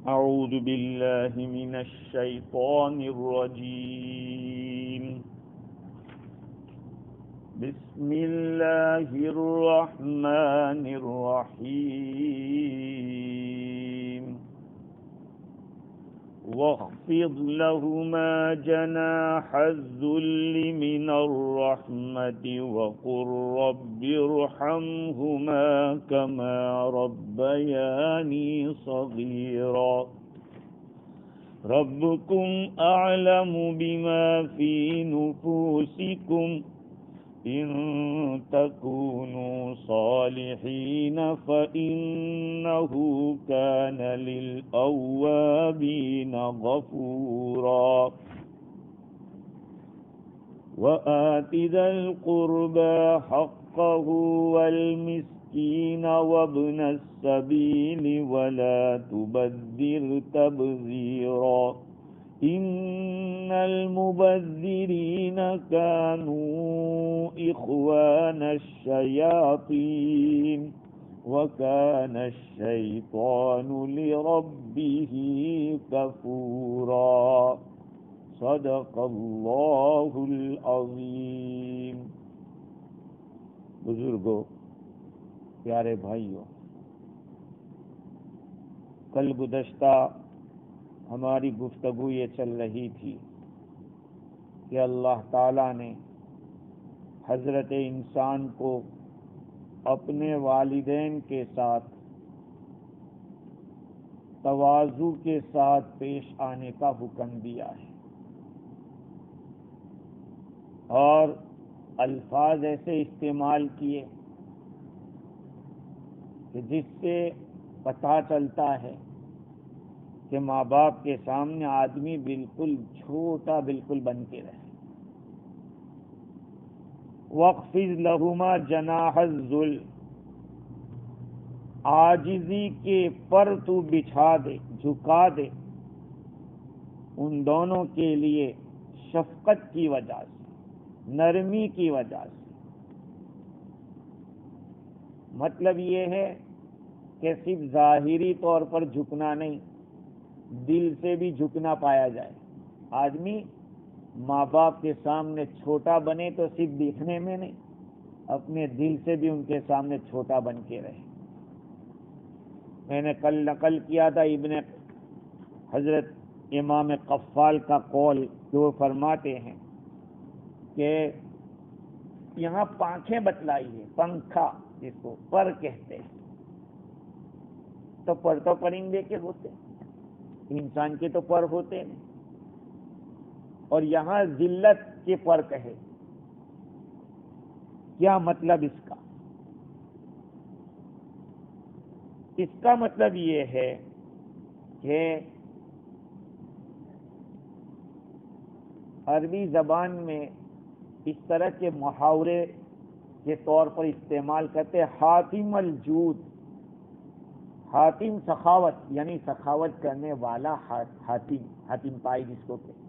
أعوذ بالله من الشيطان الرجيم. بسم الله الرحمن الرحيم. واخفض لهما جناح الذل من الرحمة وقل رب ارحمهما كما ربياني صغيرا. ربكم أعلم بما في نفوسكم إن تكونوا صالحين فإنه كان للأوابين غفورا. وآت ذا القربى حقه والمسكين وابن السبيل ولا تبذر تبذيرا إن المبذرين كانوا إخوان الشياطين وكان الشيطان لربه كفورا. صدق اللہ العظیم. بزرگوں، پیارے بھائیوں، کل گزشتہ ہماری گفتگو یہ چل رہی تھی کہ اللہ تعالیٰ نے حضرت انسان کو اپنے والدین کے ساتھ تواضع کے ساتھ پیش آنے کا حکم دیا ہے، اور الفاظ ایسے استعمال کیے کہ جس سے پتہ چلتا ہے کہ ماں باپ کے سامنے آدمی بالکل چھوٹا بالکل بن کے رہے. وَاخْفِضْ لَهُمَا جَنَاحَ الذُّلِّ، عاجزی کے پر تو بچھا دے، جھکا دے ان دونوں کے لیے شفقت کی وجہ سے، نرمی کی وجہ سے. مطلب یہ ہے کہ صرف ظاہری طور پر جھکنا نہیں، دل سے بھی جھکنا پایا جائے. آدمی ماں باپ کے سامنے چھوٹا بنے تو صرف دیکھنے میں نہیں، اپنے دل سے بھی ان کے سامنے چھوٹا بن کے رہے. میں نے کل نقل کیا تھا ابن حضرت امام قفال کا قول، جو فرماتے ہیں کہ یہاں پانکھیں بتلائی ہے، پنکھا جس کو پر کہتے ہیں، تو پر تو پرندے کے ہوتے ہیں، انسان کے تو پر ہوتے نہیں. اور یہاں ذلت کے پر کہے، کیا مطلب اس کا؟ اس کا مطلب یہ ہے کہ عربی زبان میں اس طرح کے محاورے کے طور پر استعمال کرتے ہیں. حاتم الجود، حاتم سخاوت، یعنی سخاوت کرنے والا حاتم پائی جس کو کہتے.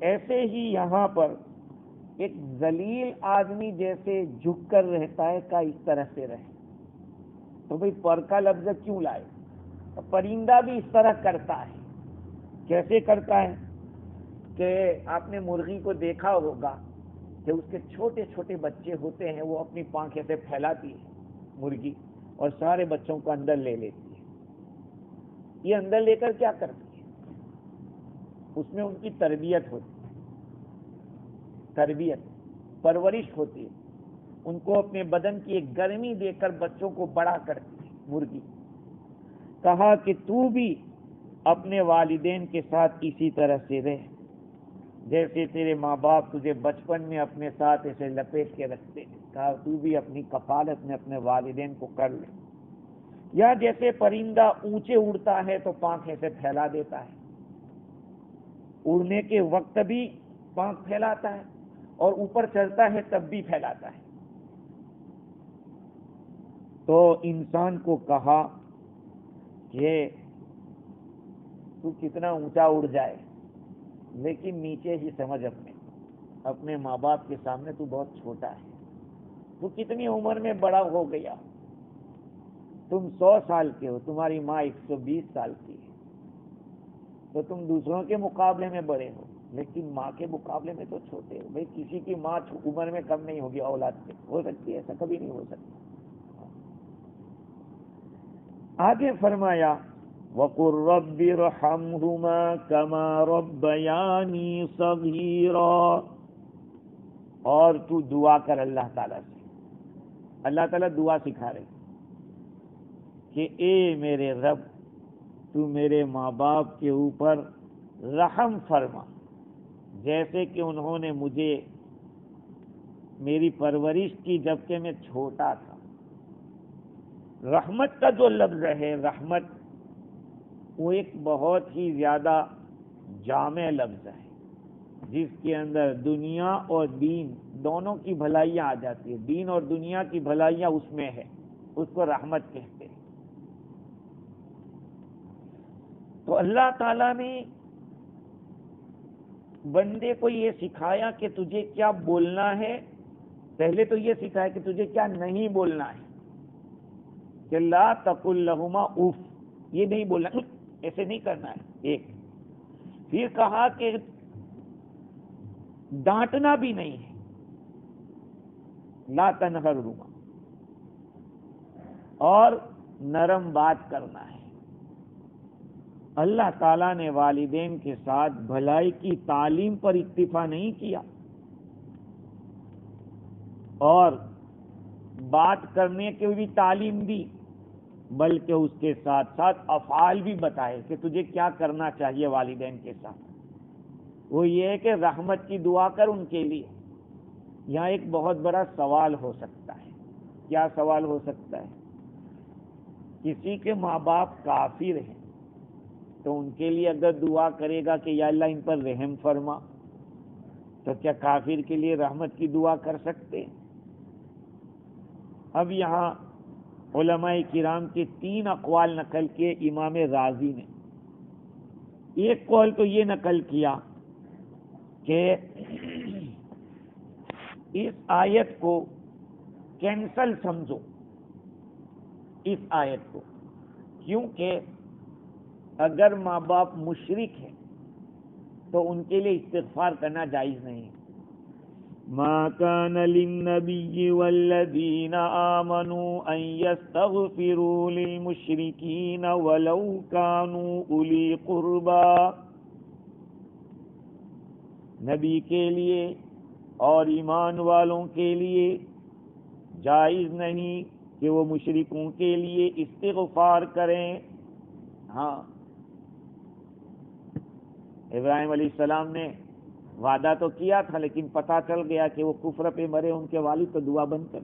ایسے ہی یہاں پر ایک ذلیل آدمی جیسے جھک کر رہتا ہے کا اس طرح سے رہے. تو بھئی پر کا لفظ کیوں لائے؟ تو پرندہ بھی اس طرح کرتا ہے. کیسے کرتا ہے کہ آپ نے مرغی کو دیکھا ہوگا کہ اس کے چھوٹے چھوٹے بچے ہوتے ہیں، وہ اپنی پانکھیں سے پھیلاتی ہے مرغی اور سارے بچوں کو اندر لے لیتی ہے. یہ اندر لے کر کیا کرتی ہے؟ اس میں ان کی تربیت ہوتی ہے، تربیت پرورش ہوتی ہے. ان کو اپنے بدن کی ایک گرمی دے کر بچوں کو بڑا کرتی ہے مرغی. کہا کہ تو بھی اپنے والدین کے ساتھ اسی طرح سے رہ، جیسے تیرے ماں باپ تجھے بچپن میں اپنے ساتھ ایسے لپیٹ کے رکھتے ہیں. کہا تو بھی اپنی کفالت میں اپنے والدین کو کر لے. یا جیسے پرندہ اونچے اڑتا ہے تو پانکھیں سے پھیلا دیتا ہے، اڑنے کے وقت بھی پانکھ پھیلاتا ہے اور اوپر چلتا ہے تب بھی پھیلاتا ہے. تو انسان کو کہا کہ تو کتنا اونچا اڑ جائے لیکن نیچے ہی سمجھ اپنے ماں باپ کے سامنے تو بہت چھوٹا ہے. تو کتنی عمر میں بڑا ہو گیا، تم 100 سال کے ہو، تمہاری ماں 120 سال کی ہے، تو تم دوسروں کے مقابلے میں بڑے ہو، لیکن ماں کے مقابلے میں تو چھوٹے ہو۔ بھائی کسی کی ماں عمر میں کم نہیں ہوگی اولاد سے، ہو سکتی ہے؟ ایسا کبھی نہیں ہو سکتا۔ آگے فرمایا وَقُلْ رَبِّ ارْحَمْهُمَا كَمَا رَبَّيَانِي صَغِيرًا، اور تو دعا کر اللہ تعالیٰ سے۔ اللہ تعالیٰ دعا سکھا رہے کہ اے میرے رب، تو میرے ماں باپ کے اوپر رحم فرما، جیسے کہ انہوں نے مجھے میری پرورش کی جبکہ میں چھوٹا تھا۔ رحمت کا جو لفظ ہے، رحمت وہ ایک بہت ہی زیادہ جامع لفظ ہے، جس کے اندر دنیا اور دین دونوں کی بھلائیاں آ جاتی ہیں۔ دین اور دنیا کی بھلائیاں اس میں ہے، اس کو رحمت کہتے ہیں۔ تو اللہ تعالیٰ نے بندے کو یہ سکھایا کہ تجھے کیا بولنا ہے، پہلے تو یہ سکھایا کہ تجھے کیا نہیں بولنا ہے، کہ لا تقل لہما اف، یہ نہیں بولنا، ایسے نہیں کرنا ہے ایک۔ پھر کہا کہ ڈانٹنا بھی نہیں ہے، لا تنہرہما، اور نرم بات کرنا ہے۔ اللہ تعالیٰ نے والدین کے ساتھ بھلائی کی تعلیم پر اکتفا نہیں کیا، اور بات کرنے کی بھی تعلیم دی، بلکہ اس کے ساتھ ساتھ افعال بھی بتائے کہ تجھے کیا کرنا چاہیے والدین کے ساتھ۔ وہ یہ ہے کہ رحمت کی دعا کر ان کے لیے۔ یہاں ایک بہت بڑا سوال ہو سکتا ہے۔ کیا سوال ہو سکتا ہے؟ کسی کے ماں باپ کافر ہیں تو ان کے لیے اگر دعا کرے گا کہ یا اللہ ان پر رحم فرما، تو کیا کافر کے لیے رحمت کی دعا کر سکتے؟ اب یہاں علماء کرام کے 3 اقوال نقل کیے امام رازی نے۔ ایک قول تو یہ نقل کیا کہ اس آیت کو کینسل سمجھو، اس آیت کو، کیونکہ اگر ماں باپ مشرک ہیں تو ان کے لیے استغفار کرنا جائز نہیں۔ ما كان للنبي والذين آمنوا أن يستغفروا للمشركين ولو كانوا أولي قربى، نبی کے لیے اور ایمان والوں کے لیے جائز نہیں کہ وہ مشرکوں کے لیے استغفار کریں۔ ہاں، ابراہیم علیہ السلام نے وعدہ تو کیا تھا، لیکن پتہ چل گیا کہ وہ کفر پہ مرے، ان کے والد تو دعا بند کر۔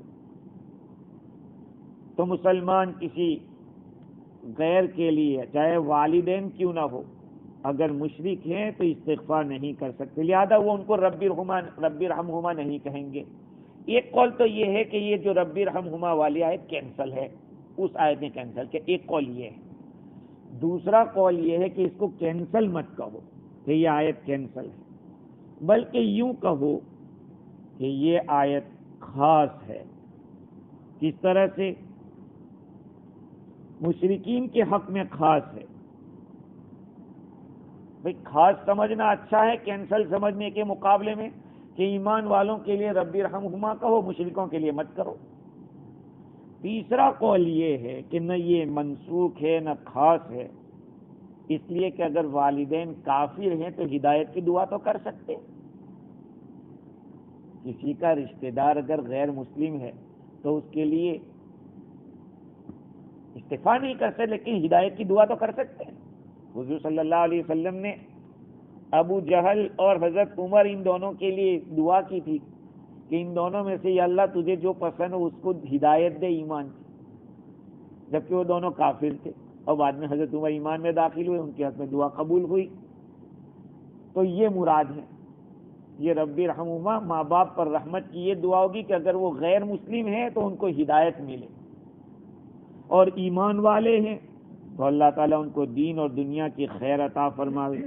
تو مسلمان کسی غیر کے لیے چاہے والدین کیوں نہ ہو، اگر مشرک ہیں تو استغفار نہیں کر سکتے، لہذا وہ ان کو رب ارحمہما نہیں کہیں گے۔ ایک قول تو یہ ہے کہ یہ جو رب ارحمہما والی آیت کینسل ہے، اس آیت نے کینسل کیا، ایک قول یہ ہے۔ دوسرا قول یہ ہے کہ اس کو کینسل مت کہو کہ یہ آیت کینسل ہے، بلکہ یوں کہو کہ یہ آیت خاص ہے۔ کس طرح سے؟ مشرکین کے حق میں خاص ہے۔ بھئی خاص سمجھنا اچھا ہے کینسل سمجھنے کے مقابلے میں، کہ ایمان والوں کے لیے رب ارحمہما کہو، مشرکوں کے لیے مت کرو۔ تیسرا قول یہ ہے کہ نہ یہ منسوخ ہے نہ خاص ہے، اس لیے کہ اگر والدین کافر ہیں تو ہدایت کی دعا تو کر سکتے۔ کسی کا رشتہ دار اگر غیر مسلم ہے تو اس کے لیے استعفا نہیں کر سکتے، لیکن ہدایت کی دعا تو کر سکتے ہیں۔ حضور صلی اللہ علیہ وسلم نے ابو جہل اور حضرت عمر ان دونوں کے لیے دعا کی تھی کہ ان دونوں میں سے یا اللہ تجھے جو پسند ہو اس کو ہدایت دے ایمان کی، جبکہ وہ دونوں کافر تھے، اور بعد میں حضرت عمر ایمان میں داخل ہوئے، ان کے حق میں دعا قبول ہوئی۔ تو یہ مراد ہے، یہ رب ارحمہما ماں باپ پر رحمت کی یہ دعا ہوگی کہ اگر وہ غیر مسلم ہیں تو ان کو ہدایت ملے، اور ایمان والے ہیں تو اللہ تعالیٰ ان کو دین اور دنیا کی خیر عطا فرمائے۔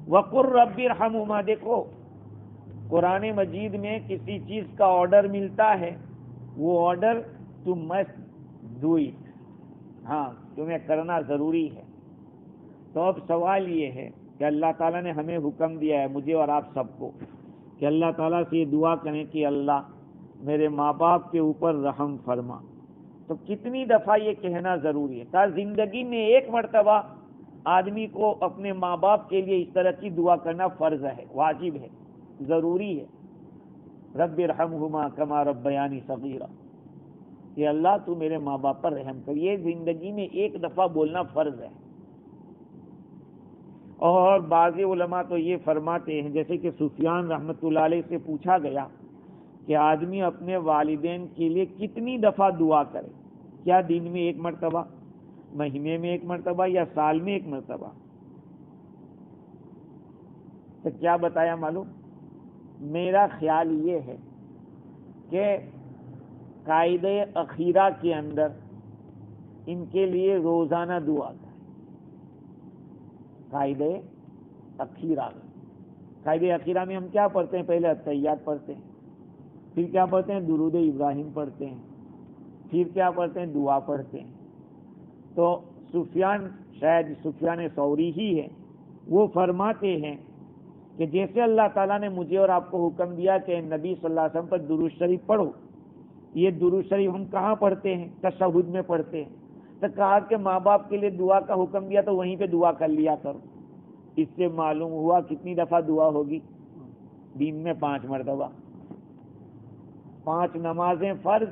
وَقُلْ رَبِّ ارْحَمْهُمَا، دیکھو قرآن مجید میں کسی چیز کا آرڈر ملتا ہے، وہ order you must do it, ہاں تمہیں کرنا ضروری ہے۔ تو اب سوال یہ ہے کہ اللہ تعالیٰ نے ہمیں حکم دیا ہے، مجھے اور آپ سب کو، کہ اللہ تعالیٰ سے یہ دعا کریں کہ اللہ میرے ماں باپ کے اوپر رحم فرما۔ تو کتنی دفعہ یہ کہنا ضروری ہے؟ کہا زندگی میں ایک مرتبہ آدمی کو اپنے ماں باپ کے لیے اس طرح کی دعا کرنا فرض ہے، واجب ہے، ضروری ہے۔ رب ارحمہما کما ربیانی صغیرا، کہ اللہ تو میرے ماں باپ پر رحم کر، یہ زندگی میں ایک دفعہ بولنا فرض ہے۔ اور بعض علماء تو یہ فرماتے ہیں، جیسے کہ سفیان رحمۃ اللہ علیہ سے پوچھا گیا کہ آدمی اپنے والدین کے لیے کتنی دفعہ دعا کرے، کیا دن میں ایک مرتبہ، مہینے میں ایک مرتبہ، یا سال میں ایک مرتبہ؟ تو کیا بتایا معلوم؟ میرا خیال یہ ہے کہ قاعدہ اخیرہ کے اندر ان کے لیے روزانہ دعا کریں۔ قاعدہ اخیرہ میں ہم کیا پڑھتے ہیں؟ پہلے التحیات پڑھتے ہیں، پھر کیا پڑھتے ہیں؟ درود ابراہیم پڑھتے ہیں، پھر کیا پڑھتے ہیں؟ دعا پڑھتے ہیں۔ تو شاید سفیان ثوری ہی ہے، وہ فرماتے ہیں کہ جیسے اللہ تعالیٰ نے مجھے اور آپ کو حکم دیا کہ نبی صلی اللہ علیہ وسلم پر درود شریف پڑھو، یہ درود شریف ہم کہاں پڑھتے ہیں؟ تشہد میں پڑھتے ہیں۔ تو کہا کہ ماں باپ کے لیے دعا کا حکم دیا تو وہیں پہ دعا کر لیا کرو۔ اس سے معلوم ہوا کتنی دفعہ دعا ہوگی؟ دن میں 5 مرتبہ، 5 نمازیں فرض،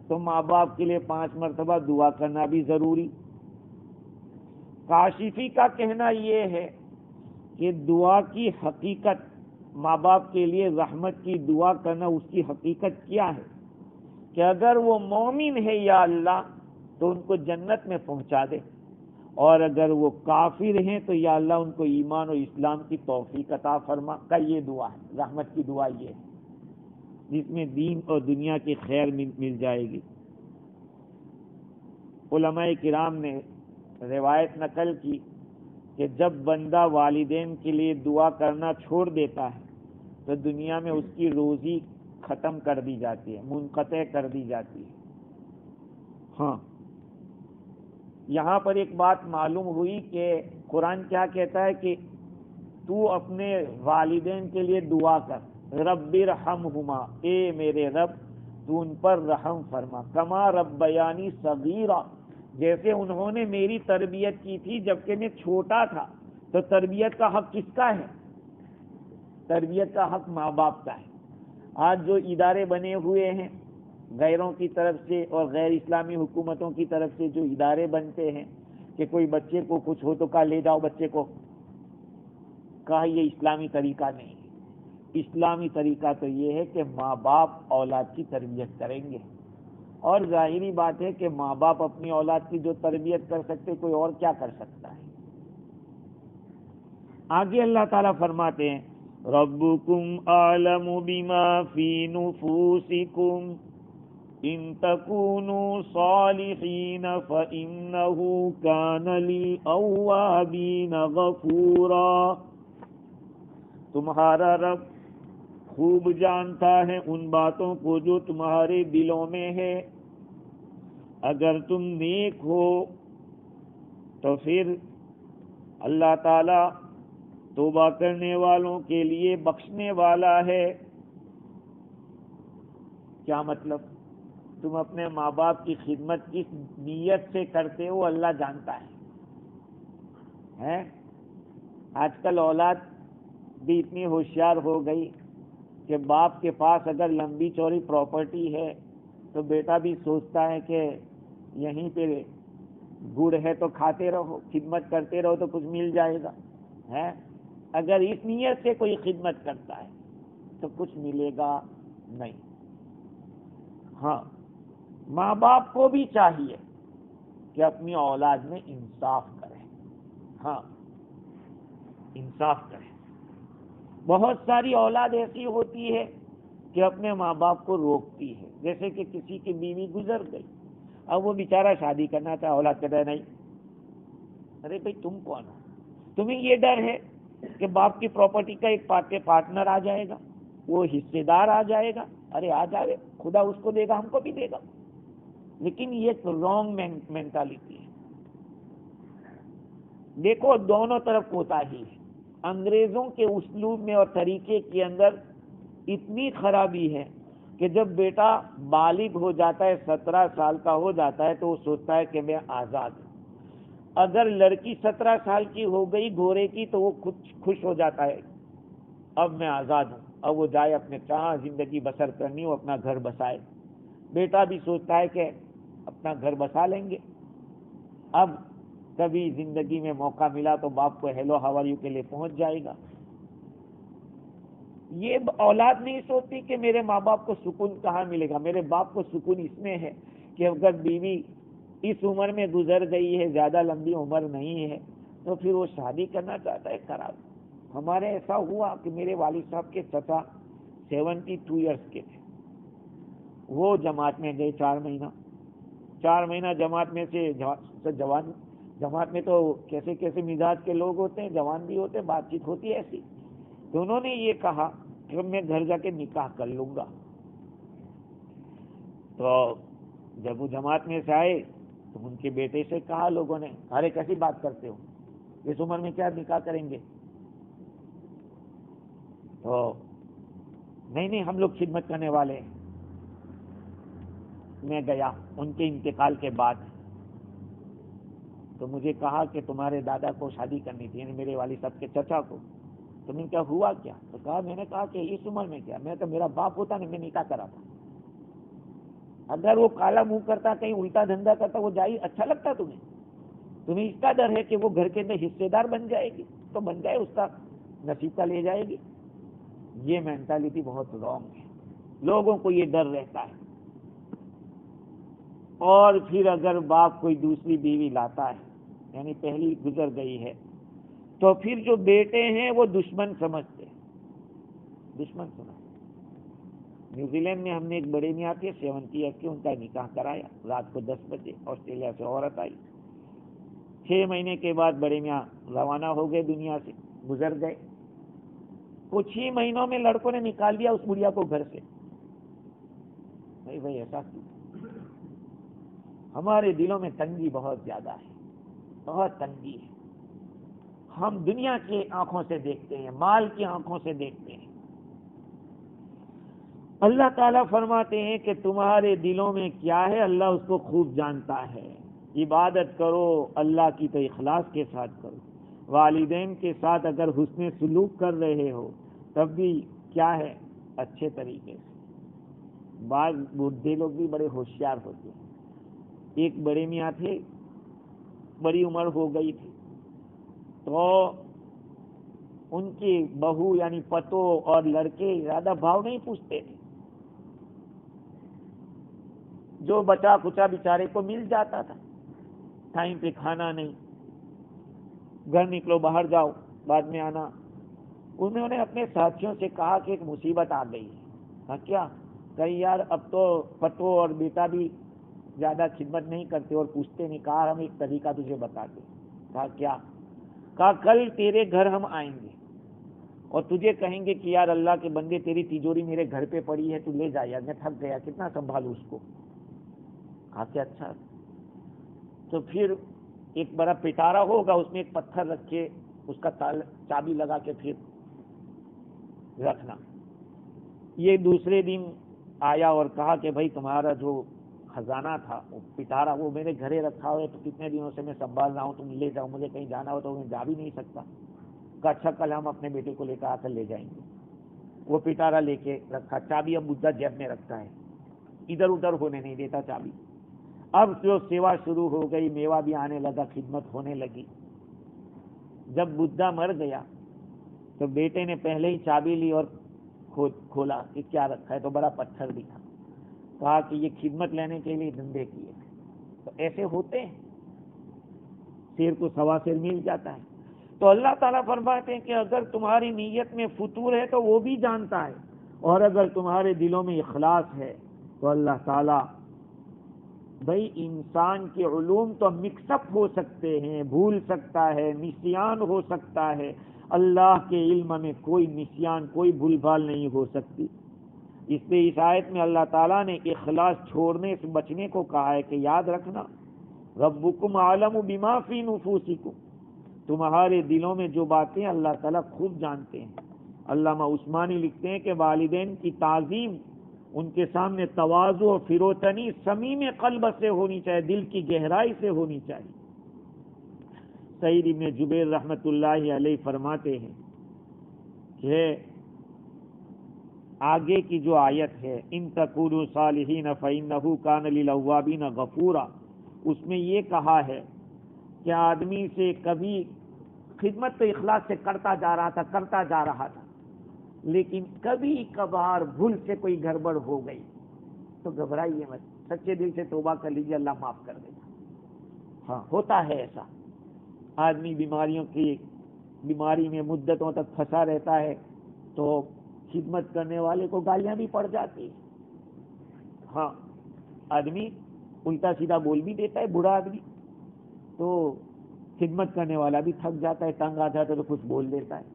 تو ماں باپ کے لیے 5 مرتبہ دعا کرنا بھی ضروری۔ کاشفی کا کہنا یہ ہے کہ دعا کی حقیقت، ماں باپ کے لیے رحمت کی دعا کرنا، اس کی حقیقت کیا ہے کہ اگر وہ مومن ہے یا اللہ تو ان کو جنت میں پہنچا دے، اور اگر وہ کافر ہیں تو یا اللہ ان کو ایمان اور اسلام کی توفیق عطا فرما۔ کا یہ دعا ہے، رحمت کی دعا یہ ہے جس میں دین اور دنیا کی خیر مل جائے گی۔ علماء کرام نے روایت نقل کی کہ جب بندہ والدین کے لیے دعا کرنا چھوڑ دیتا ہے تو دنیا میں اس کی روزی ختم کر دی جاتی ہے، منقطع کر دی جاتی ہے۔ ہاں، یہاں پر ایک بات معلوم ہوئی کہ قرآن کیا کہتا ہے کہ تو اپنے والدین کے لیے دعا کر، رب ارحمہما، اے میرے رب تو ان پر رحم فرما، کما ربیانی صغیرا، جیسے انہوں نے میری تربیت کی تھی جبکہ میں چھوٹا تھا۔ تو تربیت کا حق کس کا ہے؟ تربیت کا حق ماں باپ کا ہے۔ آج جو ادارے بنے ہوئے ہیں غیروں کی طرف سے اور غیر اسلامی حکومتوں کی طرف سے، جو ادارے بنتے ہیں کہ کوئی بچے کو کچھ ہو تو کہا لے جاؤ بچے کو، کہا یہ اسلامی طریقہ نہیں ہے۔ اسلامی طریقہ تو یہ ہے کہ ماں باپ اولاد کی تربیت کریں گے، اور ظاہری بات ہے کہ ماں باپ اپنی اولاد کی جو تربیت کر سکتے کوئی اور کیا کر سکتا ہے۔ آگے اللہ تعالیٰ فرماتے ہیں ربکم اعلم بما فی نفوسکم ان تکونوا صالحین فإنہ کان للأوابین غفورا، تمہارا رب خوب جانتا ہے ان باتوں کو جو تمہارے دلوں میں ہے، اگر تم نیک ہو تو پھر اللہ تعالی توبہ کرنے والوں کے لیے بخشنے والا ہے۔ کیا مطلب؟ تم اپنے ماں باپ کی خدمت کس نیت سے کرتے ہو اللہ جانتا ہے۔ آج کل اولاد بھی اتنی ہوشیار ہو گئی کہ باپ کے پاس اگر لمبی چوڑی پراپرٹی ہے تو بیٹا بھی سوچتا ہے کہ یہیں پہ گڑ ہے تو کھاتے رہو، خدمت کرتے رہو تو کچھ مل جائے گا، ہے۔ اگر اس نیت سے کوئی خدمت کرتا ہے تو کچھ ملے گا نہیں۔ ہاں، ماں باپ کو بھی چاہیے کہ اپنی اولاد میں انصاف کرے، ہاں انصاف کرے۔ بہت ساری اولاد ایسی ہوتی ہے کہ اپنے ماں باپ کو روکتی ہے، جیسے کہ کسی کی بیوی گزر گئی، اب وہ بیچارہ شادی کرنا چاہے، اولاد کہتا ہے نہیں۔ ارے بھائی تم کون ہو؟ تمہیں یہ ڈر ہے کہ باپ کی پراپرٹی کا ایک پارٹنر آ جائے گا، وہ حصے دار آ جائے گا۔ ارے آ جائے، خدا اس کو دے گا ہم کو بھی دے گا، لیکن یہ ایک رانگ مینٹالٹی ہے. دیکھو دونوں طرف کوتاہی ہے. انگریزوں کے اسلوب میں اور طریقے کے اندر اتنی خرابی ہے کہ جب بیٹا بالغ ہو جاتا ہے 17 سال کا ہو جاتا ہے تو وہ سوچتا ہے کہ میں آزاد ہوں. اگر لڑکی 17 سال کی ہو گئی گورے کی تو وہ خوش ہو جاتا ہے اب میں آزاد ہوں. اب وہ جائے اپنے کہاں زندگی بسر کرنی وہ اپنا گھر بسائے. بیٹا بھی سوچتا ہے کہ اپنا گھر بسا لیں گے. اب کبھی زندگی میں موقع ملا تو باپ کو ہیلو ہاؤ آر یو کے لیے پہنچ جائے گا. یہ اولاد نہیں سوچتی کہ میرے ماں باپ کو سکون کہاں ملے گا. میرے باپ کو سکون اس میں ہے کہ اگر بیوی اس عمر میں گزر گئی ہے, زیادہ لمبی عمر نہیں ہے, تو پھر وہ شادی کرنا چاہتا ہے خراب. ہمارے ایسا ہوا کہ میرے والد صاحب کے چچا 72 ایئرس کے تھے. وہ جماعت میں گئے 4 مہینہ جماعت میں سے جماعت میں تو کیسے کیسے مزاج کے لوگ ہوتے ہیں, جوان بھی ہوتے ہیں, بات چیت ہوتی ہے ایسی. تو انہوں نے یہ کہا کہ میں گھر جا کے نکاح کر لوں گا. تو جب وہ جماعت میں سے آئے تو ان کے بیٹے سے کہا لوگوں نے, ارے کیسی بات کرتے ہو, اس عمر میں کیا نکاح کریں گے؟ تو نہیں ہم لوگ خدمت کرنے والے ہیں. میں گیا ان کے انتقال کے بعد تو مجھے کہا کہ تمہارے دادا کو شادی کرنی تھی, یعنی میرے والد صاحب کے چچا کو. تو میں کیا ہوا کیا؟ تو کہا میں نے کہا کہ اس عمر میں کیا, میں تو میرا باپ ہوتا نا میں نکاح کرا تھا. اگر وہ کالا منہ کرتا کہیں الٹا دھندا کرتا وہ جائی اچھا لگتا تمہیں اس کا ڈر ہے کہ وہ گھر کے اندر حصے دار بن جائے گی تو بن جائے, اس کا نصیب کا لے جائے گی. یہ مینٹالٹی بہت رانگ ہے. لوگوں کو یہ ڈر رہتا ہے. اور پھر اگر باپ کوئی دوسری بیوی لاتا ہے, یعنی پہلی گزر گئی ہے, تو پھر جو بیٹے ہیں وہ دشمن سمجھتے. نیوزی لینڈ میں ہم نے ایک بڑے میاں تھے 70 ایئر کے, ان کا نکاح کرایا رات کو 10 بجے. آسٹریلیا سے عورت آئی. 6 مہینے کے بعد بڑے میاں روانہ ہو گئے, دنیا سے گزر گئے. کچھ ہی مہینوں میں لڑکوں نے نکال دیا اس بڑھیا کو گھر سے. بھائی ایسا کیوں؟ ہمارے دلوں میں تنگی بہت زیادہ ہے, بہت تنگی ہے. ہم دنیا کی آنکھوں سے دیکھتے ہیں, مال کی آنکھوں سے دیکھتے ہیں. اللہ تعالیٰ فرماتے ہیں کہ تمہارے دلوں میں کیا ہے اللہ اس کو خوب جانتا ہے. عبادت کرو اللہ کی تو اخلاص کے ساتھ کرو. والدین کے ساتھ اگر حسن سلوک کر رہے ہو تب بھی کیا ہے اچھے طریقے سے. بعض بوڑھے لوگ بھی بڑے ہوشیار ہوتے ہیں. ایک بڑے میاں تھے, بڑی عمر ہو گئی تھی, تو ان کی بہو یعنی پتو اور لڑکے زیادہ بھاؤ نہیں پوچھتے تھے. جو بچا کچا بیچارے کو مل جاتا تھا. ٹائم پہ کھانا نہیں, گھر نکلو باہر جاؤ بعد میں آنا. انہوں نے اپنے ساتھیوں سے کہا کہ ایک مصیبت آ گئی ہے. کہا کیا؟ کہیں یار اب تو پتو اور بیٹا بھی زیادہ خدمت نہیں کرتے اور پوچھتے نہیں. کہا ہم ایک طریقہ تجھے بتاتے. کہا کیا؟ کہا کل تیرے گھر ہم آئیں گے اور تجھے کہیں گے کہ یار اللہ کے بندے تیری تیجوری میرے گھر پہ پڑی ہے, تو لے جا یار, میں تھک گیا, کتنا سنبھالوں اس کو. کہا کہ اچھا. تو پھر ایک بڑا پٹارا ہوگا, اس میں ایک پتھر رکھ کے اس کا چابی لگا کے پھر رکھنا. یہ دوسرے دن آیا اور کہا کہ بھائی تمہارا جو خزانہ تھا وہ پٹارا وہ میرے گھرے رکھا ہوا ہے, تو کتنے دنوں سے میں سنبھال رہا ہوں, تم لے جاؤ, مجھے کہیں جانا ہو تو میں جا بھی نہیں سکتا. کہا اچھا کل ہم اپنے بیٹے کو لے کر آ کر لے جائیں گے. وہ پٹارا لے کے رکھا, چابی اب بدھا جیب میں رکھتا ہے, ادھر ادھر ہونے نہیں دیتا چابی. اب جو سیوا شروع ہو گئی, میوہ بھی آنے لگا, خدمت ہونے لگی. جب بدھا مر گیا تو بیٹے نے پہلے ہی چابی لی اور کھولا کہ کیا رکھا ہے, تو بڑا پتھر دکھا. کہا کہ یہ خدمت لینے کے لیے دھندے کیے. تو ایسے ہوتے ہیں, شیر کو سوا شیر مل جاتا ہے. تو اللہ تعالیٰ فرماتے ہیں کہ اگر تمہاری نیت میں فطور ہے تو وہ بھی جانتا ہے, اور اگر تمہارے دلوں میں اخلاص ہے تو اللہ تعالیٰ. بھائی انسان کے علوم تو مکس اپ ہو سکتے ہیں, بھول سکتا ہے, نسیان ہو سکتا ہے. اللہ کے علم میں کوئی نسیان کوئی بھول بھال نہیں ہو سکتی. اس لیے اس آیت میں اللہ تعالیٰ نے اخلاص چھوڑنے سے بچنے کو کہا ہے کہ یاد رکھنا ربکم عالم بما فی نفوسکم، تمہارے دلوں میں جو باتیں اللہ تعالیٰ خوب جانتے ہیں۔ علامہ عثمانی لکھتے ہیں کہ والدین کی تعظیم، ان کے سامنے تواضع و فروتنی صمیم قلب سے ہونی چاہیے، دل کی گہرائی سے ہونی چاہیے۔ سعید ابن جبیر رحمۃ اللہ علیہ فرماتے ہیں کہ آگے کی جو آیت ہے ان تکونوا صالحین فإنہ کان للأوابین غفورا، اس میں یہ کہا ہے کہ آدمی سے کبھی خدمت تو اخلاص سے کرتا جا رہا تھا لیکن کبھی کبھار بھول سے کوئی گڑبڑ ہو گئی تو گھبرائیے مت، سچے دل سے توبہ کر لیجیے، اللہ معاف کر دے گا۔ ہاں ہوتا ہے ایسا، آدمی بیماری میں مدتوں تک پھنسا رہتا ہے تو خدمت کرنے والے کو گالیاں بھی پڑ جاتی ہیں۔ ہاں آدمی الٹا سیدھا بول بھی دیتا ہے، بڑا آدمی، تو خدمت کرنے والا بھی تھک جاتا ہے، تنگ آ جاتا ہے تو کچھ بول دیتا ہے۔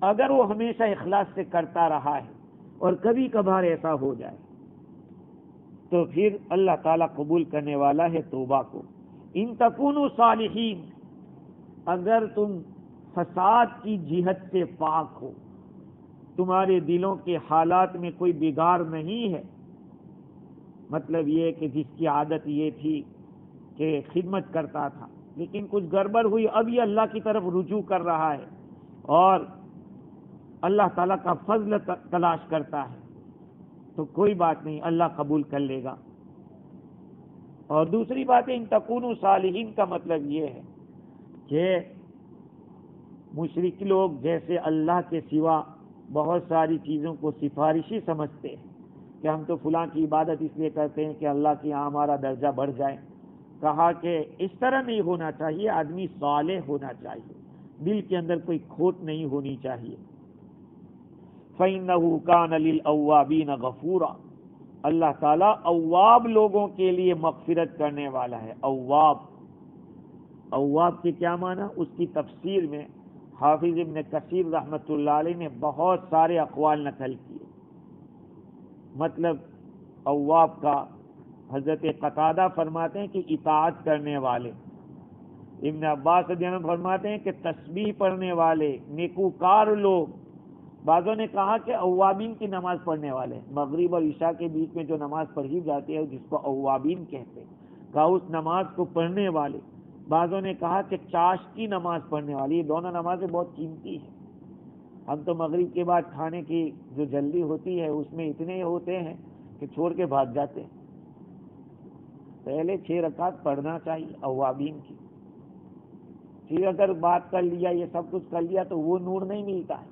اگر وہ ہمیشہ اخلاص سے کرتا رہا ہے اور کبھی کبھار ایسا ہو جائے تو پھر اللہ تعالیٰ قبول کرنے والا ہے توبہ کو۔ ان تکونوا صالحین، اگر تم فساد کی جہت سے پاک ہو، تمہارے دلوں کے حالات میں کوئی بگاڑ نہیں ہے، مطلب یہ کہ جس کی عادت یہ تھی کہ خدمت کرتا تھا لیکن کچھ گڑبڑ ہوئی، اب یہ اللہ کی طرف رجوع کر رہا ہے اور اللہ تعالیٰ کا فضل تلاش کرتا ہے تو کوئی بات نہیں، اللہ قبول کر لے گا۔ اور دوسری بات ہے ان تکونوا صالحین کا مطلب یہ ہے کہ مشرک لوگ جیسے اللہ کے سوا بہت ساری چیزوں کو سفارشی سمجھتے ہیں کہ ہم تو فلاں کی عبادت اس لیے کرتے ہیں کہ اللہ کے یہاں ہمارا درجہ بڑھ جائے، کہا کہ اس طرح نہیں ہونا چاہیے، آدمی صالح ہونا چاہیے، دل کے اندر کوئی کھوٹ نہیں ہونی چاہیے۔ فَإِنَّهُ كَانَ لِلْأَوَّابِينَ غَفُورًا، اللہ تعالیٰ اواب لوگوں کے لیے مغفرت کرنے والا ہے۔ اواب کے کیا معنی؟ اس کی تفسیر میں حافظ ابن کثیر رحمۃ اللہ علیہ نے بہت سارے اقوال نقل کیے۔ مطلب اواب کا حضرت قتادہ فرماتے ہیں کہ اطاعت کرنے والے، ابن عباس رضی اللہ عنہ فرماتے ہیں کہ تسبیح پڑھنے والے، نیکوکار لوگ۔ بعضوں نے کہا کہ اوابین کی نماز پڑھنے والے، مغرب اور عشاء کے بیچ میں جو نماز پڑھی جاتی ہے جس کو اوابین کہتے ہیں، کہا اس نماز کو پڑھنے والے۔ بعضوں نے کہا کہ چاشت کی نماز پڑھنے والی، یہ دونوں نمازیں بہت قیمتی ہیں۔ ہم تو مغرب کے بعد کھانے کی جو جلدی ہوتی ہے اس میں اتنے ہوتے ہیں کہ چھوڑ کے بھاگ جاتے ہیں۔ پہلے 6 رکعت پڑھنا چاہیے اوابین کی، پھر اگر بات کر لیا، یہ سب کچھ کر لیا تو وہ نور نہیں ملتا ہے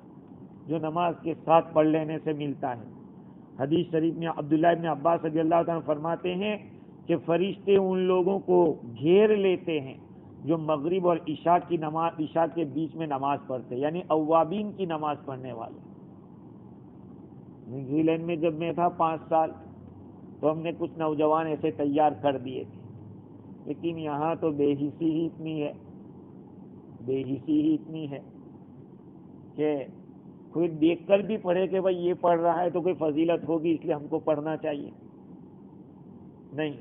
جو نماز کے ساتھ پڑھ لینے سے ملتا ہے۔ حدیث شریف میں عبداللہ ابن عباس رضی اللہ عنہ فرماتے ہیں کہ فرشتے ان لوگوں کو گھیر لیتے ہیں جو مغرب اور عشاء کے بیچ میں نماز پڑھتے، یعنی اوابین کی نماز پڑھنے والے۔ نیوزی لینڈ میں جب میں تھا 5 سال تو ہم نے کچھ نوجوان ایسے تیار کر دیے تھے، لیکن یہاں تو بے حسی ہی اتنی ہے کہ کوئی دیکھ کر بھی پڑھے کہ بھائی یہ پڑھ رہا ہے تو کوئی فضیلت ہوگی اس لیے ہم کو پڑھنا چاہیے، نہیں۔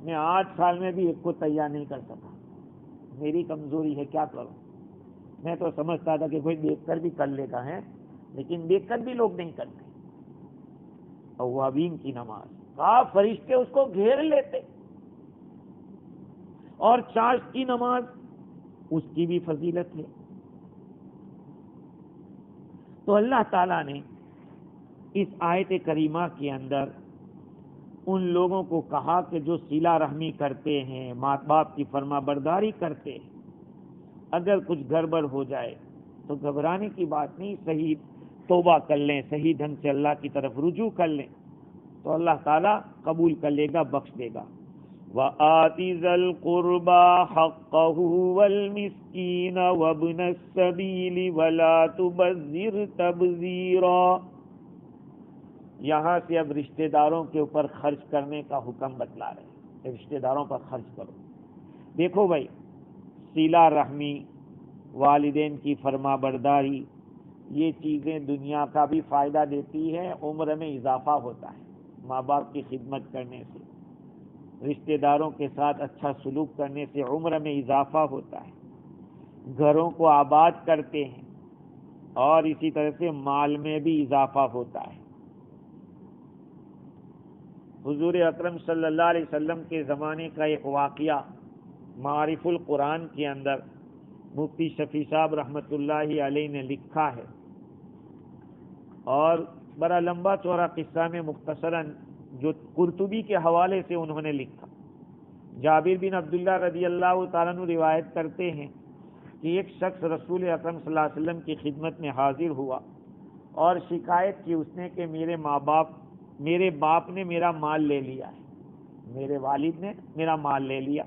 میں 8 سال میں بھی ایک کو تیار نہیں کر سکا، میری کمزوری ہے، کیا کروں۔ میں تو سمجھتا تھا کہ کوئی دیکھ کر بھی کر لے گا ہے، لیکن دیکھ کر بھی لوگ نہیں کرتے۔ اوابین کی نماز کہا فرشتے اس کو گھیر لیتے، اور چاشت کی نماز اس کی بھی فضیلت ہے۔ تو اللہ تعالیٰ نے اس آیت کریمہ کے اندر ان لوگوں کو کہا کہ جو صلہ رحمی کرتے ہیں، ماں باپ کی فرما برداری کرتے ہیں، اگر کچھ گڑبڑ ہو جائے تو گھبرانے کی بات نہیں، صحیح توبہ کر لیں، صحیح ڈھنگ سے اللہ کی طرف رجوع کر لیں تو اللہ تعالیٰ قبول کر لے گا، بخش دے گا۔ وَآتِ ذَا الْقُرْبَى حَقَّهُ وَالْمِسْكِينَ وَابْنَ السَّبِيلِ وَلَا تُبَذِّرْ تَبْذِيرًا۔ یہاں سے اب رشتہ داروں کے اوپر خرچ کرنے کا حکم بتلا رہے ہیں، رشتہ داروں پر خرچ کرو۔ دیکھو بھائی، صلہ رحمی، والدین کی فرما برداری، یہ چیزیں دنیا کا بھی فائدہ دیتی ہے، عمر میں اضافہ ہوتا ہے۔ ماں باپ کی خدمت کرنے سے، رشتہ داروں کے ساتھ اچھا سلوک کرنے سے عمر میں اضافہ ہوتا ہے، گھروں کو آباد کرتے ہیں، اور اسی طرح سے مال میں بھی اضافہ ہوتا ہے۔ حضور اکرم صلی اللہ علیہ وسلم کے زمانے کا ایک واقعہ معارف القرآن کے اندر مفتی شفیع صاحب رحمۃ اللہ علیہ نے لکھا ہے، اور بڑا لمبا چوڑا قصہ میں مختصراً جو قرطبی کے حوالے سے انہوں نے لکھا۔ جابر بن عبداللہ رضی اللہ تعالیٰ عنہ روایت کرتے ہیں کہ ایک شخص رسول اکرم صلی اللہ علیہ وسلم کی خدمت میں حاضر ہوا اور شکایت کی اس نے کہ میرے باپ نے میرا مال لے لیا ہے، میرے والد نے میرا مال لے لیا۔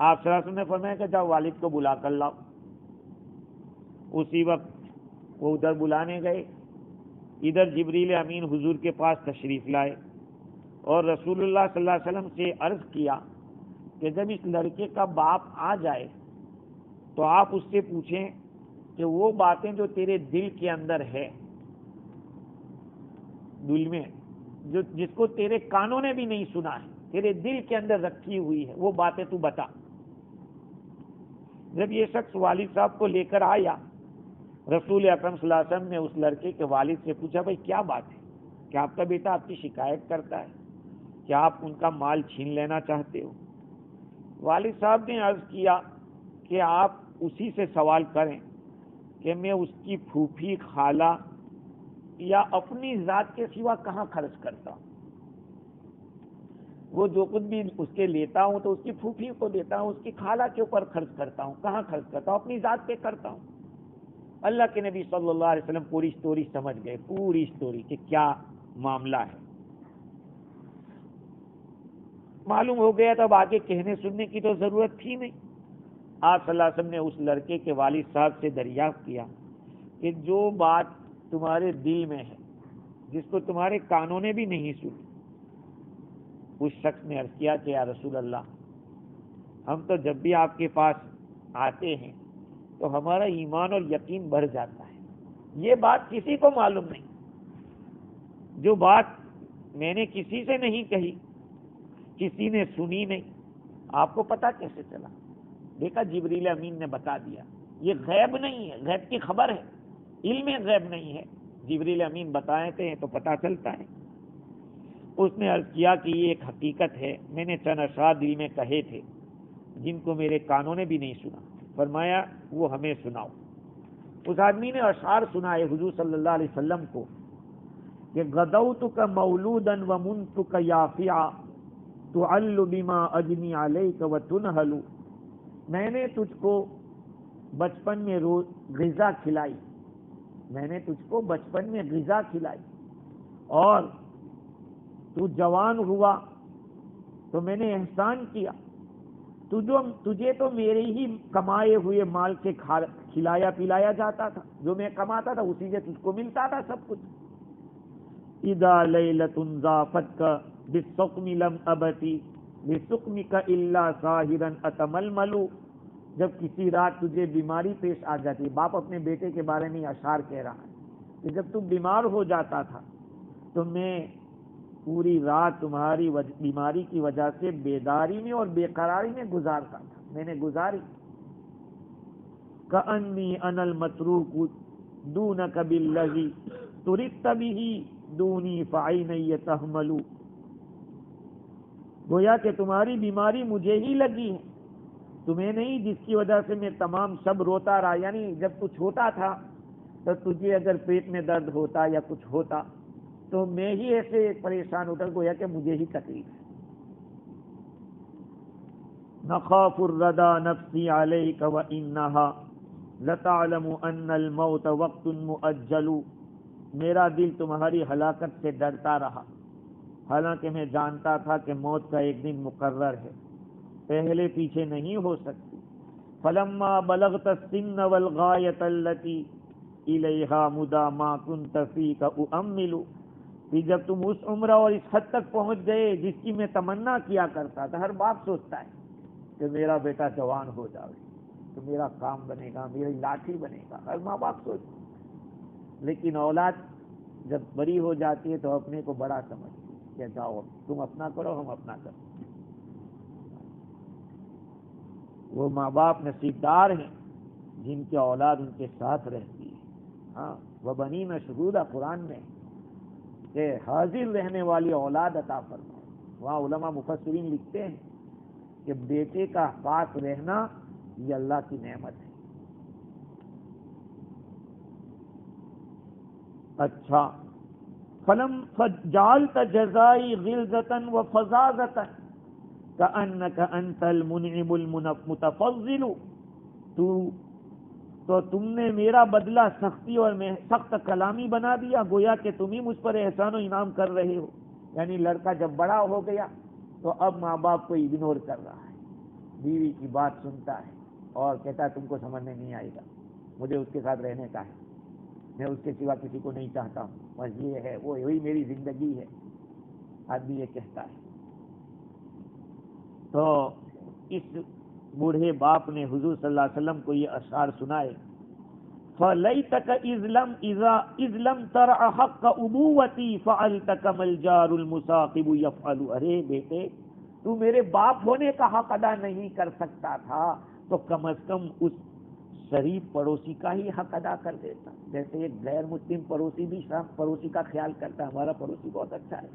آپ صلی اللہ علیہ وسلم نے فرمایا کہ جاؤ والد کو بلا کر لاؤ۔ اسی وقت وہ ادھر بلانے گئے، ادھر جبریل امین حضور کے پاس تشریف لائے اور رسول اللہ صلی اللہ علیہ وسلم سے عرض کیا کہ جب اس لڑکے کا باپ آ جائے تو آپ اس سے پوچھیں کہ وہ باتیں جو تیرے دل کے اندر ہے، دل میں جس کو تیرے کانوں نے بھی نہیں سنا ہے، تیرے دل کے اندر رکھی ہوئی ہے، وہ باتیں تو بتا۔ جب یہ شخص والد صاحب کو لے کر آیا، رسول اکرم صلی اللہ علیہ وسلم نے اس لڑکے کے والد سے پوچھا، بھائی کیا بات ہے؟ کیا آپ کا بیٹا آپ کی شکایت کرتا ہے؟ کیا آپ ان کا مال چھین لینا چاہتے ہو؟ والد صاحب نے عرض کیا کہ آپ اسی سے سوال کریں کہ میں اس کی پھوپھی، خالہ یا اپنی ذات کے سوا کہاں خرچ کرتا ہوں؟ وہ جو کچھ بھی اس کے لیتا ہوں تو اس کی پھوپھی کو دیتا ہوں، اس کی خالہ کے اوپر خرچ کرتا ہوں، کہاں خرچ کرتا ہوں؟ اپنی ذات پہ کرتا ہوں۔ اللہ کے نبی صلی اللہ علیہ وسلم پوری سٹوری سمجھ گئے، پوری سٹوری کہ کیا معاملہ ہے، معلوم ہو گیا۔ تب آگے کہنے سننے کی تو ضرورت تھی نہیں۔ آپ صلی اللہ علیہ وسلم نے اس لڑکے کے والد صاحب سے دریافت کیا کہ جو بات تمہارے دل میں ہے، جس کو تمہارے کانوں نے بھی نہیں سنی۔ اس شخص نے عرض کیا کہ یا رسول اللہ، ہم تو جب بھی آپ کے پاس آتے ہیں تو ہمارا ایمان اور یقین بڑھ جاتا ہے، یہ بات کسی کو معلوم نہیں، جو بات میں نے کسی سے نہیں کہی، کسی نے سنی نہیں، آپ کو پتا کیسے چلا؟ دیکھا جبریل امین نے بتا دیا۔ یہ غیب نہیں ہے، غیب کی خبر ہے، علم غیب نہیں ہے، جبریل امین بتاتے ہیں تو پتا چلتا ہے۔ اس نے عرض کیا کہ یہ ایک حقیقت ہے، میں نے چند اشعار دل میں کہے تھے جن کو میرے کانوں نے بھی نہیں سنا۔ فرمایا وہ ہمیں سناؤ۔ اس آدمی نے اشعار سنائے حضور صلی اللہ علیہ وسلم کو کہ غدوتک مولودا ومنتک یافعا تعل بما اجنی علیک وتنہل، میں نے تجھ کو بچپن میں غذا کھلائی، میں نے تجھ کو بچپن میں غذا کھلائی، اور تو جوان ہوا تو میں نے احسان کیا، تجھے تو میرے ہی کمائے ہوئے مال سے کھلایا پلایا جاتا تھا، جو میں کماتا تھا اسی سے تجھ کو ملتا تھا سب کچھ۔ اذا لیلۃ ضافت بالسقم لم ابتی بسقمک الا ساہرا اتململ، جب کسی رات تجھے بیماری پیش آ جاتی، باپ اپنے بیٹے کے بارے میں اشعار کہہ رہا ہے کہ جب تم بیمار ہو جاتا تھا تو میں پوری رات تمہاری بیماری کی وجہ سے بیداری میں اور بے قراری میں گزارتا تھا، میں نے گزاری۔ کأنی انا المتروک دونک بالذی ترکت بہ دونی فعینی تحمل، گویا کہ تمہاری بیماری مجھے ہی لگی ہے، تمہیں نہیں، جس کی وجہ سے میں تمام شب روتا رہا۔ یعنی جب تو چھوٹا تھا تو تجھے اگر پیٹ میں درد ہوتا یا کچھ ہوتا تو میں ہی ایسے پریشان ہوتا، گویا کہ مجھے ہی تکلیف ہے۔ نخاف الردى نفسی علیک وانها لتعلم ان الموت وقت مؤجل، میرا دل تمہاری ہلاکت سے ڈرتا رہا، حالانکہ میں جانتا تھا کہ موت کا ایک دن مقرر ہے، پہلے پیچھے نہیں ہو سکتی۔ فلما بلغت السن والغایۃ التي الیہا مدى ما كنت فیک اؤمل، کہ جب تم اس عمر اور اس حد تک پہنچ گئے جس کی میں تمنا کیا کرتا تھا، ہر باپ سوچتا ہے کہ میرا بیٹا جوان ہو جائے تو میرا کام بنے گا، میری لاٹھی بنے گا، ہر ماں باپ سوچتا، لیکن اولاد جب بڑی ہو جاتی ہے تو اپنے کو بڑا سمجھتی ہے کہ جاؤ تم اپنا کرو ہم اپنا کرو. وہ ماں باپ نصیبدار ہیں جن کی اولاد ان کے ساتھ رہتی ہے. ہاں وَبَنِينَ شُهُودًا قرآن میں کہ حاضر رہنے والی اولاد عطا فرمائے. وہاں علماء مفسرین لکھتے ہیں کہ بیٹے کا پاس رہنا یہ اللہ کی نعمت ہے. اچھا فلم فجعلت جزائی غلظة وفظاظة كأنك انت المنعم المتفضل. تو تم نے میرا بدلہ سختی اور سخت کلامی بنا دیا، گویا کہ تم ہی مجھ پر احسان و انعام کر رہے ہو. یعنی لڑکا جب بڑا ہو گیا تو اب ماں باپ کو اگنور کر رہا ہے، بیوی کی بات سنتا ہے اور کہتا ہے تم کو سمجھ میں نہیں آئے گا، مجھے اس کے ساتھ رہنے کا ہے، میں اس کے سوا کسی کو نہیں چاہتا ہوں، بس یہ ہے وہ وہی میری زندگی ہے. آدمی یہ کہتا ہے. تو اس بوڑھے باپ نے حضور صلی اللہ علیہ وسلم کو یہ اشعار سنائے. فَلَيْتَكَ إِذْ لَمْ تَرْعَ حَقَّ أُبُوَّتِي فَعَلْتَ كَمَا الْجَارُ الْمُسَاقِبُ يَفْعَلُ. ارے بیٹے تو میرے باپ ہونے کا حق ادا نہیں کر سکتا تھا تو کم از کم اس شریف پڑوسی کا ہی حق ادا کر دیتا. جیسے ایک غیر مسلم پڑوسی بھی پڑوسی کا خیال کرتا ہے، ہمارا پڑوسی بہت اچھا ہے،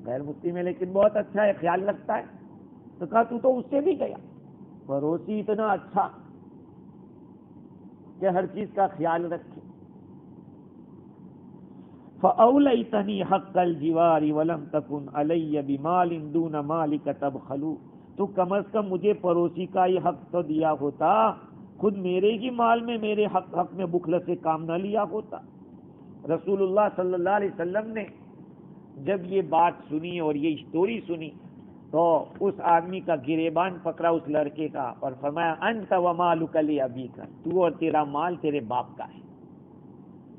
غیر مسلم ہے لیکن بہت اچھا ہے، خیال رکھتا ہے. تو کہا تو اس سے بھی گیا، پڑوسی اتنا اچھا کہ ہر چیز کا خیال رکھے. فَأَوْلَيْتَنِي حَقَّ الْجِوَارِ وَلَمْ تَكُنْ عَلَيَّ بِمَالٍ دُونَ مَالِكَ تَبْخَلُ. تو کم از کم مجھے پڑوسی کا ہی حق تو دیا ہوتا، خود میرے ہی مال میں میرے حق میں بخل سے کام نہ لیا ہوتا. رسول اللہ صلی اللہ علیہ وسلم نے جب یہ بات سنی اور یہ اسٹوری سنی تو اس آدمی کا گریبان پکڑا اس لڑکے کا اور فرمایا انت ومالک لابیک، تو اور تیرا مال تیرے باپ کا ہے،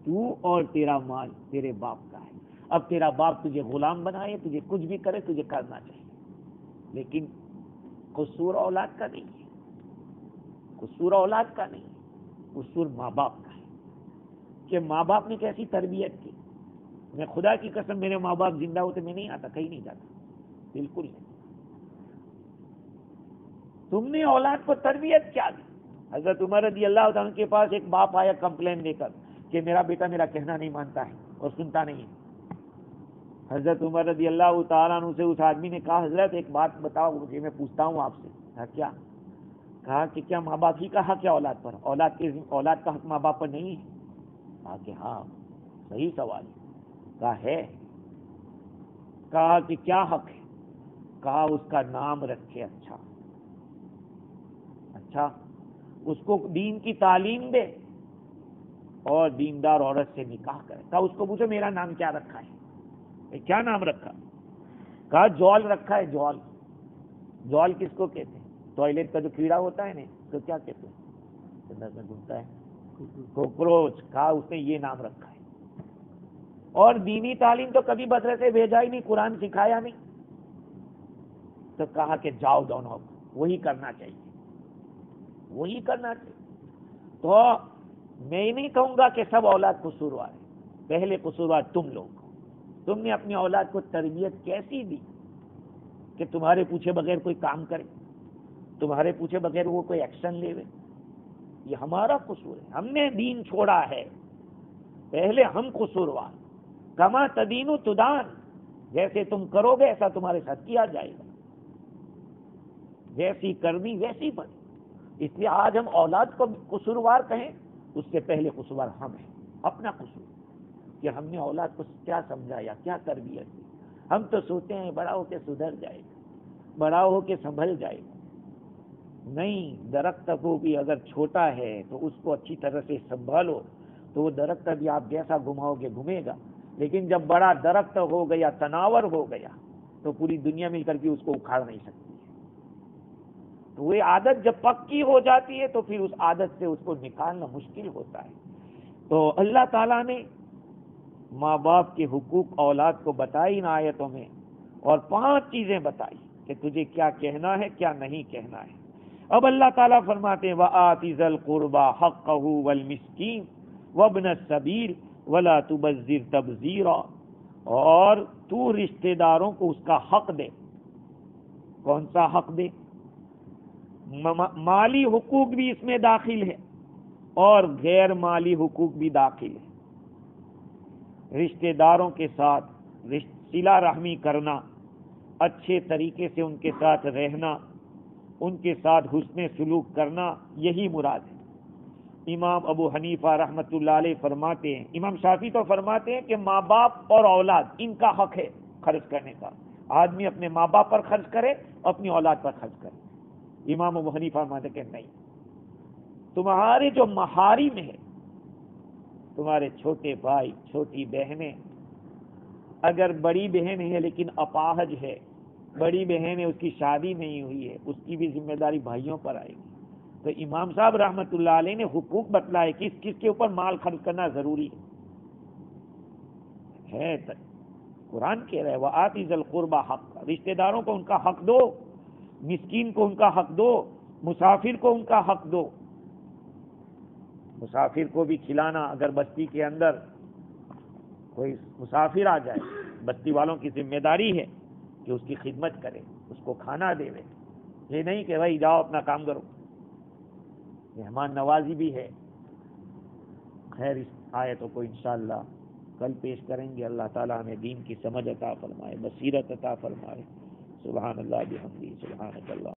تو اور تیرا مال تیرے باپ کا ہے. اب تیرا باپ تجھے غلام بنائے، تجھے کچھ بھی کرے، تجھے کرنا چاہیے، لیکن قصور اولاد کا نہیں ہے، قصور اولاد کا نہیں ہے، قصور ماں باپ کا ہے کہ ماں باپ نے کیسی تربیت کی. میں خدا کی قسم میرے ماں باپ زندہ ہوتے میں نہیں آتا، کہیں نہیں جاتا، بالکل نہیں. تم نے اولاد کو تربیت کیا دی. حضرت عمر رضی اللہ عنہ کے پاس ایک باپ آیا کمپلین لے کر کہ میرا بیٹا میرا کہنا نہیں مانتا ہے اور سنتا نہیں ہے. حضرت عمر رضی اللہ تعالیٰ عنہ سے اس آدمی نے کہا حضرت ایک بات بتاؤ مجھے، میں پوچھتا ہوں آپ سے. کہا کیا؟ کہا کہ کیا ماں باپ ہی کا حق ہے اولاد پر؟ اولاد کا حق ماں باپ پر نہیں ہے؟ کہا کہ ہاں صحیح سوال. کہا ہے. کہا کہ کیا حق ہے؟ کہا اس کا نام رکھے اچھا اس کو دین کی تعلیم دے اور دیندار عورت سے نکاح کرے. کہا اس کو پوچھو میرا نام کیا رکھا ہے؟ کیا نام رکھا؟ کہا جول رکھا ہے. جول کس کو کہتے ہیں؟ ٹوائلٹ کا جو کیڑا ہوتا ہے نا تو کیا کہتے ہیں؟ اندر میں گھومتا ہے کوکروچ. کہا اس نے یہ نام رکھا ہے. اور دینی تعلیم تو کبھی مدرسے بھیجا ہی نہیں، قرآن سکھایا نہیں. تو کہا کہ جاؤ دونوں وہی کرنا چاہیے، وہی کرنا چاہیے. تو میں نہیں کہوں گا کہ سب اولاد قصوروار ہے، پہلے قصوروار تم لوگ. تم نے اپنی اولاد کو تربیت کیسی دی کہ تمہارے پوچھے بغیر کوئی کام کرے، تمہارے پوچھے بغیر وہ کوئی ایکشن لے. یہ ہمارا قصور ہے، ہم نے دین چھوڑا ہے. پہلے ہم قصوروار. کما تدین تدان، جیسے تم کرو گے ایسا تمہارے ساتھ کیا جائے گا، جیسی کرنی ویسی بنی. اس لیے آج ہم اولاد کو قصوروار کہیں، اس سے پہلے قصوروار ہم ہیں، اپنا قصور کہ ہم نے اولاد کو کیا سمجھایا، کیا تربیت دی. ہم تو سوچتے ہیں بڑا ہو کے سدھر جائے گا، بڑا ہو کے سنبھل جائے گا. نہیں، درخت کو بھی اگر چھوٹا ہے تو اس کو اچھی طرح سے سنبھالو تو وہ درخت بھی آپ جیسا گھماؤ گے گھومے گا. لیکن جب بڑا درخت ہو گیا، تناور ہو گیا، تو پوری دنیا مل کر کے اس کو اکھاڑ نہیں سکتی. تو وہ عادت جب پکی ہو جاتی ہے تو پھر اس عادت سے اس کو نکالنا مشکل ہوتا ہے. تو اللہ تعالیٰ نے ماں باپ کے حقوق اولاد کو بتائی ان آیتوں میں، اور 5 چیزیں بتائی کہ تجھے کیا کہنا ہے کیا نہیں کہنا ہے. اب اللہ تعالیٰ فرماتے ہیں وَآتِ ذَا الْقُرْبَى حَقَّهُ وَالْمِسْكِينَ وابن السبیل ولا تبذر تبذیرا، اور تو رشتہ داروں کو اس کا حق دے. کون سا حق دے؟ مالی حقوق بھی اس میں داخل ہے اور غیر مالی حقوق بھی داخل ہے. رشتہ داروں کے ساتھ صلہ رحمی کرنا، اچھے طریقے سے ان کے ساتھ رہنا، ان کے ساتھ حسن سلوک کرنا، یہی مراد ہے. امام ابو حنیفہ رحمۃ اللہ علیہ فرماتے ہیں، امام شافعی تو فرماتے ہیں کہ ماں باپ اور اولاد ان کا حق ہے خرچ کرنے کا. آدمی اپنے ماں باپ پر خرچ کرے، اپنی اولاد پر خرچ کرے. امام ابو حنیفہ فرماتے کہ نہیں، تمہارے جو محارم ہیں، تمہارے چھوٹے بھائی چھوٹی بہنیں، اگر بڑی بہن ہے لیکن اپاہج ہے، بڑی بہن ہے اس کی شادی نہیں ہوئی ہے، اس کی بھی ذمہ داری بھائیوں پر آئے گی. تو امام صاحب رحمۃ اللہ علیہ نے حقوق بتلائے کس کس کے اوپر مال خرچ کرنا ضروری ہے. قرآن کہہ رہا ہے وَآتِ ذِی الْقُرْبَى حَقَّ، رشتہ داروں کو ان کا حق دو، مسکین کو ان کا حق دو، مسافر کو ان کا حق دو. مسافر کو بھی کھلانا، اگر بستی کے اندر کوئی مسافر آ جائے، بستی والوں کی ذمہ داری ہے کہ اس کی خدمت کرے، اس کو کھانا دے. یہ نہیں کہ بھائی جاؤ اپنا کام کرو. مہمان نوازی بھی ہے. خیر، اس آیتوں کو انشاءاللہ کل پیش کریں گے. اللہ تعالیٰ ہمیں دین کی سمجھ عطا فرمائے، بصیرت عطا فرمائے. سبحان اللہ بحمدہ، سبحانک اللہ.